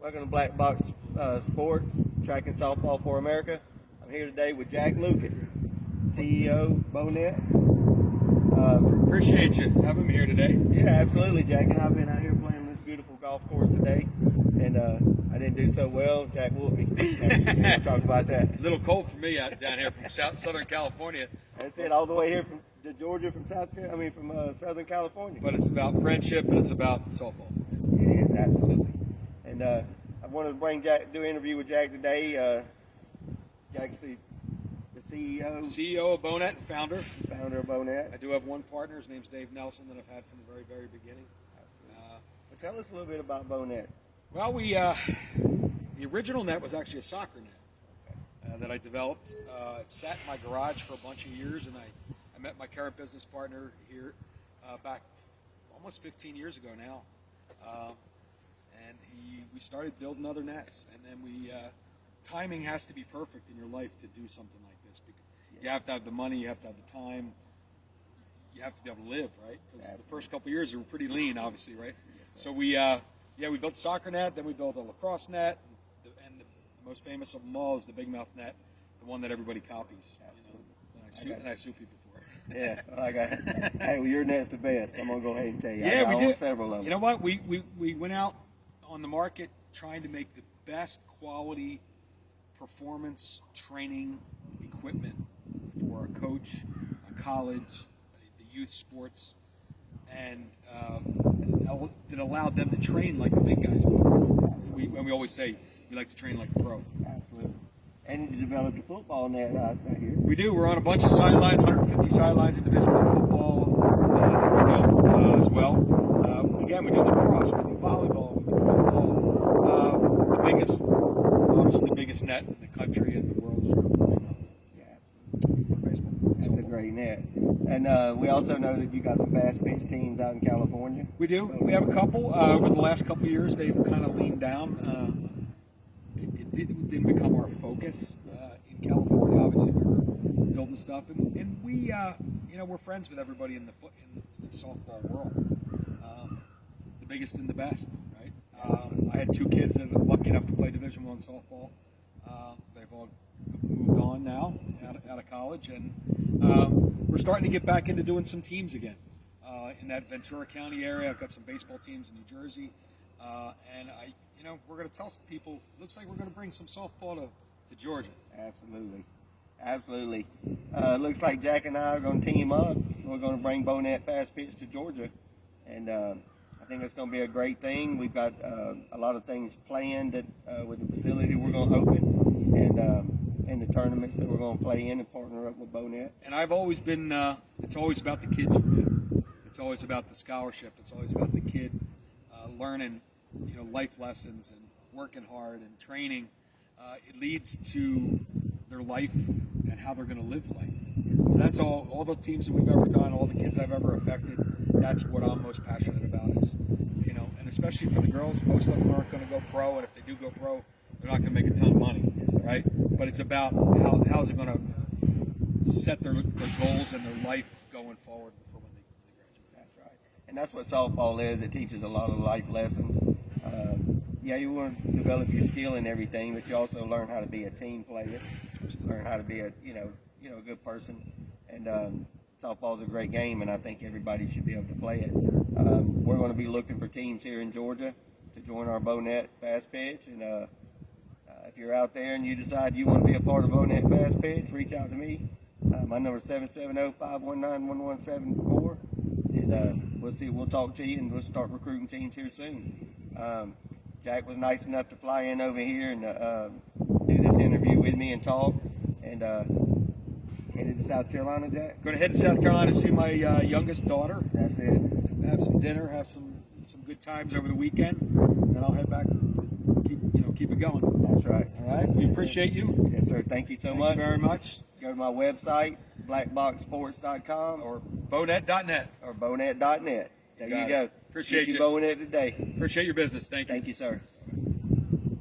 Welcome to Black Box Sports, Track and Softball for America. I'm here today with Jack Lucas, CEO, Bownet. Appreciate you having me here today. Yeah, absolutely, Jack. And I've been out here playing this beautiful golf course today, and I didn't do so well. Jack whooped me. We'll talk about that. A little cold for me down here from Southern California. That's it, all the way here to Georgia from Southern California. But it's about friendship and it's about softball. It is, absolutely. And I wanted to do an interview with Jack today. Jack's the CEO of Bownet and founder of Bownet. I do have one partner. His name's Dave Nelson that I've had from the very, very beginning. Well, tell us a little bit about Bownet. Well, the original net was actually a soccer net that I developed. It sat in my garage for a bunch of years, and I met my current business partner here back almost 15 years ago now. And we started building other nets, and then timing has to be perfect in your life to do something like this. Because you have to have the money, you have to have the time, you have to be able to live, right? Because the first couple of years we were pretty lean, obviously, right? Yes, so we built the soccer net, then we built a lacrosse net, and the most famous of them all is the big mouth net, the one that everybody copies. And I sue people for it. Yeah, I got it. Hey, well, your net's the best. I'm gonna go ahead and tell you. Yeah, we did several of them. You know what? We went out on the market trying to make the best quality performance training equipment for a coach, a college, the youth sports, and that allowed them to train like the big guys. We always say we like to train like a pro. Absolutely. And you developed a football net out here. We do. We're on a bunch of sidelines, 150 sidelines in Division I football as well. Again, we do lacrosse, we do volleyball, we do football. Obviously the biggest net in the country and the world. Yeah, absolutely. That's a great net. And we also know that you got some fast pitch teams out in California. We do. We have a couple. Over the last couple of years, they've kind of leaned down. It didn't become our focus in California. Obviously, we were building stuff, and we, we're friends with everybody in the softball world. The biggest and the best, right? I had two kids that were lucky enough to play Division I softball. They've all moved on now out of college, and we're starting to get back into doing some teams again in that Ventura County area. I've got some baseball teams in New Jersey, and we're going to tell some people. Looks like we're going to bring some softball to Georgia. Absolutely. Looks like Jack and I are going to team up. We're going to bring Bownet fast pitch to Georgia, and I think it's going to be a great thing. We've got a lot of things planned with the facility we're going to open, and the tournaments that we're going to play in and partner up with Bownet. And I've always been. It's always about the kids for me. It's always about the scholarship. It's always about the kid learning, life lessons and working hard and training. It leads to their life and how they're going to live life. So that's all the teams that we've ever done, all the kids I've ever affected. That's what I'm most passionate about is, and especially for the girls, most of them aren't going to go pro, and if they do go pro, they're not going to make a ton of money, right? But it's about how's it going to set their goals and their life going forward for when they graduate. That's right. And that's what softball is. It teaches a lot of life lessons. You want to develop your skill and everything, but you also learn how to be a team player, learn how to be a good person. And softball is a great game, and I think everybody should be able to play it. We're going to be looking for teams here in Georgia to join our Bownet Fast Pitch. And if you're out there and you decide you want to be a part of Bownet Fast Pitch, reach out to me. My number is 770-519-1174. And we'll talk to you, and we'll start recruiting teams here soon. Jack was nice enough to fly in over here and do this interview with me and talk. And headed to South Carolina, Jack? Going to head to South Carolina to see my youngest daughter. That's it. Have some dinner, have some good times over the weekend, and then I'll head back to keep it going. That's right. All right. We appreciate you. Yes, sir. Thank you so much. Thank you very much. Go to my website, blackboxsports.com or bownet.net. Or bownet.net. There you go. Appreciate you. Bownet today. Appreciate your business. Thank you. Thank you, sir.